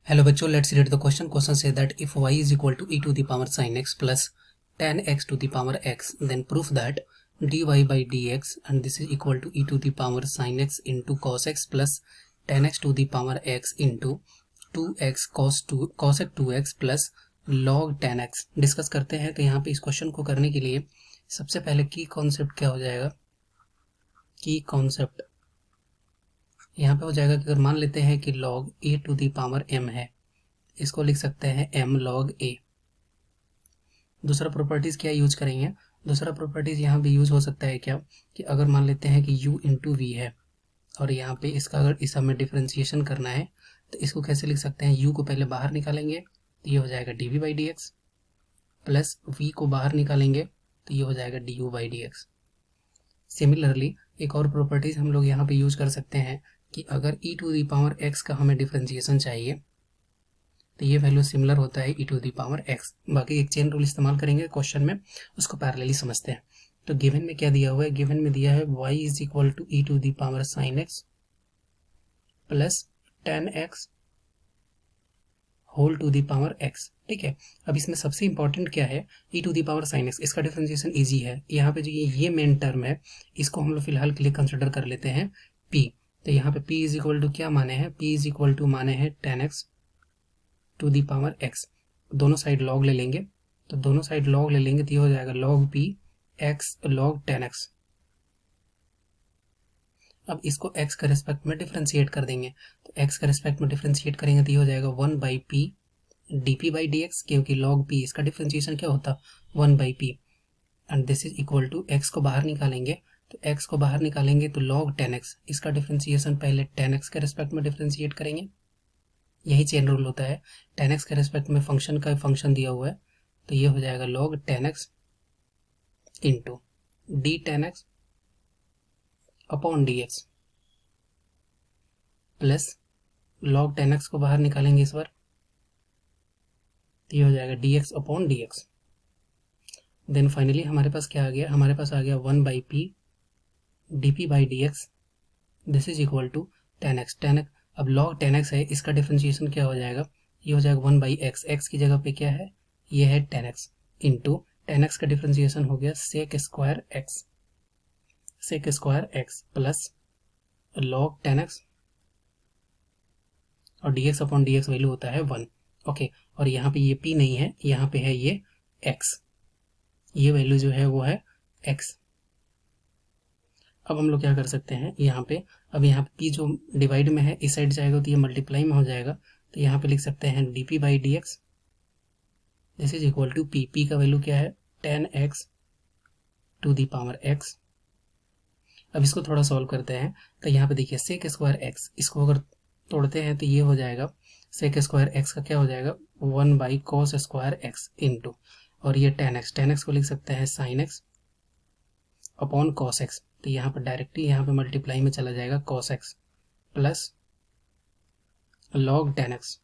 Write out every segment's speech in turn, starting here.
Hello बच्चों, let's read the question. Question says that if y is equal to e to the power sin x plus tan x to the power x, then proof that dy by dx and this is equal to e to the power sin x into cos x plus tan x to the power x into 2x cosec 2x plus log tan x discuss करते हैं। तो यहाँ पे इस question को करने के लिए सबसे पहले की कॉन्सेप्ट क्या हो जाएगा? की कॉन्सेप्ट यहाँ पे हो जाएगा कि अगर मान लेते हैं कि log a to the power m है, इसको लिख सकते हैं m log a। दूसरा प्रॉपर्टीज क्या यूज करेंगे? दूसरा प्रॉपर्टीज यहाँ भी यूज हो सकता है क्या कि अगर मान लेते हैं कि u इंटू वी है और यहाँ पे इसका अगर इस हमें डिफ्रेंसिएशन करना है तो इसको कैसे लिख सकते हैं? u को पहले बाहर निकालेंगे तो ये हो जाएगा dv by d x, plus v को बाहर निकालेंगे तो ये हो जाएगा du by d x. Similarly एक और प्रॉपर्टीज हम लोग यहाँ पे यूज कर सकते हैं कि अगर e to the power x का हमें डिफ्रेंसिएशन चाहिए तो ये वैल्यू सिमिलर होता है e to the power x। बाकी एक चेन रूल इस्तेमाल करेंगे क्वेश्चन में, उसको पैरेलली समझते हैं। तो गिवन में क्या दिया हुआ है? गिवन में दिया है y is equal to e to the power sine x plus tan x whole to the power x। ठीक है, अब इसमें सबसे इंपॉर्टेंट क्या है? e to the power sine x, इसका डिफ्रेंसिएशन इजी है। यहाँ पे जो ये मेन टर्म है इसको हम लोग फिलहाल के लिए कंसिडर कर लेते हैं p। तो यहाँ पे p इज इक्वल टू क्या माने हैं? p इज इक्वल टू माने हैं tan x to the power x। दोनों साइड लॉग ले लेंगे, तो दोनों साइड लॉग ले लेंगे तो ये हो जाएगा log p x log 10x। अब इसको x का रिस्पेक्ट में डिफ्रेंशिएट कर देंगे, तो x का रिस्पेक्ट में डिफ्रेंशिएट करेंगे तो ये हो जाएगा 1 by p dp by dx, क्योंकि log p इसका डिफ्रेंशिएशन क्या होता? 1 by p. And this is equal to x को बाहर निकालेंगे, तो x को बाहर निकालेंगे तो log 10x, इसका डिफ्रेंशिएशन पहले 10x के रिस्पेक्ट में डिफ्रेंशिएट करेंगे। यही चेन रूल होता है। 10x के रिस्पेक्ट में फंक्शन का फंक्शन दिया हुआ है तो ये हो जाएगा log 10x into D 10x upon dx plus log 10x को बाहर निकालेंगे इस बार तो ये हो जाएगा dx upon dx। Then finally हमारे पास क्या आ गया? हमारे पास आ गया 1 by p dp by dx, this is equal to 10x। अब log 10x है, इसका डिफ्रेंशिएशन क्या हो जाएगा? ये हो जाएगा 1 बाई एक्स, एक्स की जगह पे क्या है? ये है 10x इंटू 10x का डिफ्रेंशिएशन हो गया sec square x plus log 10x और dx अपॉन dx वैल्यू होता है 1। ओके, और यहाँ पे ये p नहीं है, यहाँ पे है ये x, ये वैल्यू जो है वो है x। अब हम लोग क्या कर सकते हैं यहाँ पे? अब यहाँ पे p जो डिवाइड में है इस साइड जाएगा तो ये मल्टीप्लाई में हो जाएगा, तो यहाँ पे लिख सकते हैं dp by d x, this is equal to p का वैल्यू क्या है? 10x to the power x। अब इसको थोड़ा सॉल्व करते हैं तो यहाँ पे देखिए सेक स्क्वायर एक्स, इसको अगर तोड़ते हैं तो ये हो जाएगा सेक स्क्वायर एक्स का क्या हो जाएगा? 1 by cos square x into, और ये 10x को लिख सकते हैं sine x upon cos x, तो यहाँ पर डायरेक्टली यहाँ पे मल्टीप्लाई में चला जाएगा cos x plus log 10x।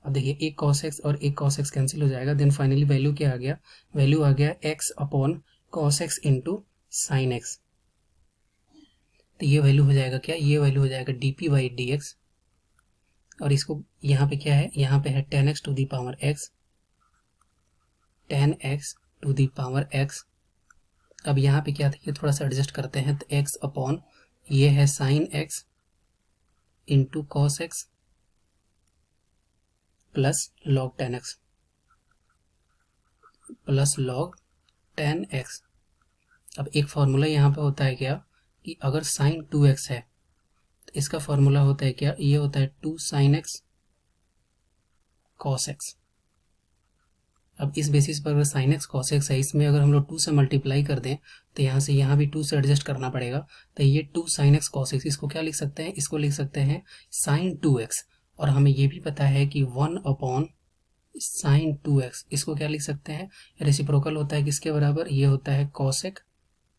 अब देखिए एक cos x और एक cos x कैंसिल हो जाएगा। देन फाइनली वैल्यू क्या आ गया? वैल्यू आ गया x upon cos x into sine x. तो ये वैल्यू हो जाएगा क्या? ये वैल्यू हो जाएगा dp बाई डी एक्स, और इसको यहाँ पे क्या है? यहाँ पे है 10x to the power x, 10x to the power x। अब यहाँ पे क्या था? थोड़ा सा एडजस्ट करते हैं तो x अपॉन ये है sine x into cos x plus log 10x plus log 10x। अब एक फॉर्मूला यहाँ पे होता है क्या कि अगर साइन 2x है तो इसका फॉर्मूला होता है क्या? ये होता है 2 साइन x cos x। अब इस बेसिस पर अगर साइन x cos x है, इसमें अगर हम लोग 2 से मल्टीप्लाई कर दें तो यहाँ से यहाँ भी 2 से एडजस्ट करना पड़ेगा, तो ये 2 साइन x cos x, इसको क्या लिख सकते हैं? इसको लिख सकते हैं साइन 2x। और हमें ये भी पता है कि 1 अपॉन साइन 2x, इसको क्या लिख सकते हैं? रेसिप्रोकल होता है किसके बराबर? ये होता है cosec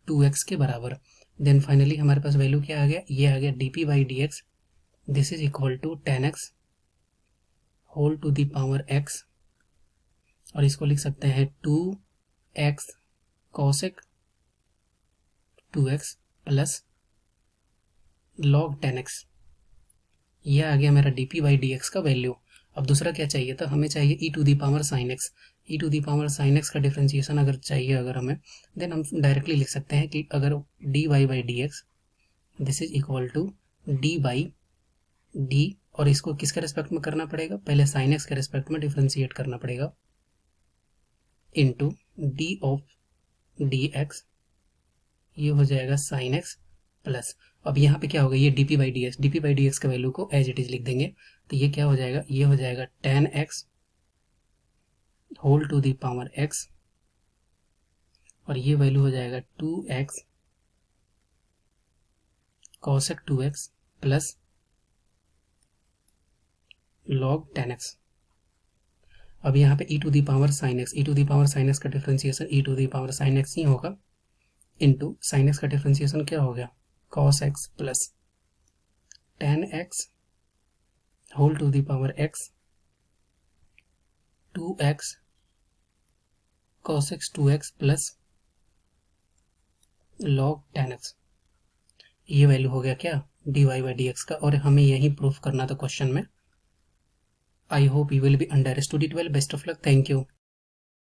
2x के बराबर। देन फाइनली हमारे पास वैल्यू क्या आ गया? ये आ गया dp by d x, this is equal to 10x whole to the power x, और इसको लिख सकते हैं 2x cosec 2x plus log 10x। ये आ गया मेरा d p by d x का वैल्यू। अब दूसरा क्या चाहिए था, हमें चाहिए e to the power sine x. E to the power sine x का डिफ्रेंसिएशन अगर चाहिए अगर हमें, देन हम डायरेक्टली लिख सकते हैं कि अगर d y by d x this is equal to d by d, और इसको किसके रेस्पेक्ट में करना पड़ेगा, पहले साइन एक्स के रेस्पेक्ट में डिफ्रेंशिएट करना पड़ेगा, into d of d x, ये हो जाएगा साइन एक्स प्लस, अब यहाँ पे क्या होगा, ये D p by d x, D p by d x का वैल्यू को एज इट इज लिख देंगे, तो ये क्या हो जाएगा, ये हो जाएगा tan x whole to the power x, और ये वैल्यू हो जाएगा 2x cosec 2x plus log 10x। अब यहाँ पे e to the power sine x, e to the power sine x का differentiation e to the power sine x ही होगा, इनटू साइन एक्स का डिफ्रेंसिएशन क्या हो गया, cos x plus 10x whole to the power x 2x cos x 2x plus log 10x। ये value हो गया क्या, dy बाई डी एक्स का, और हमें यही प्रूफ करना था क्वेश्चन में। I hope you will be understood it well. Best of luck, thank you.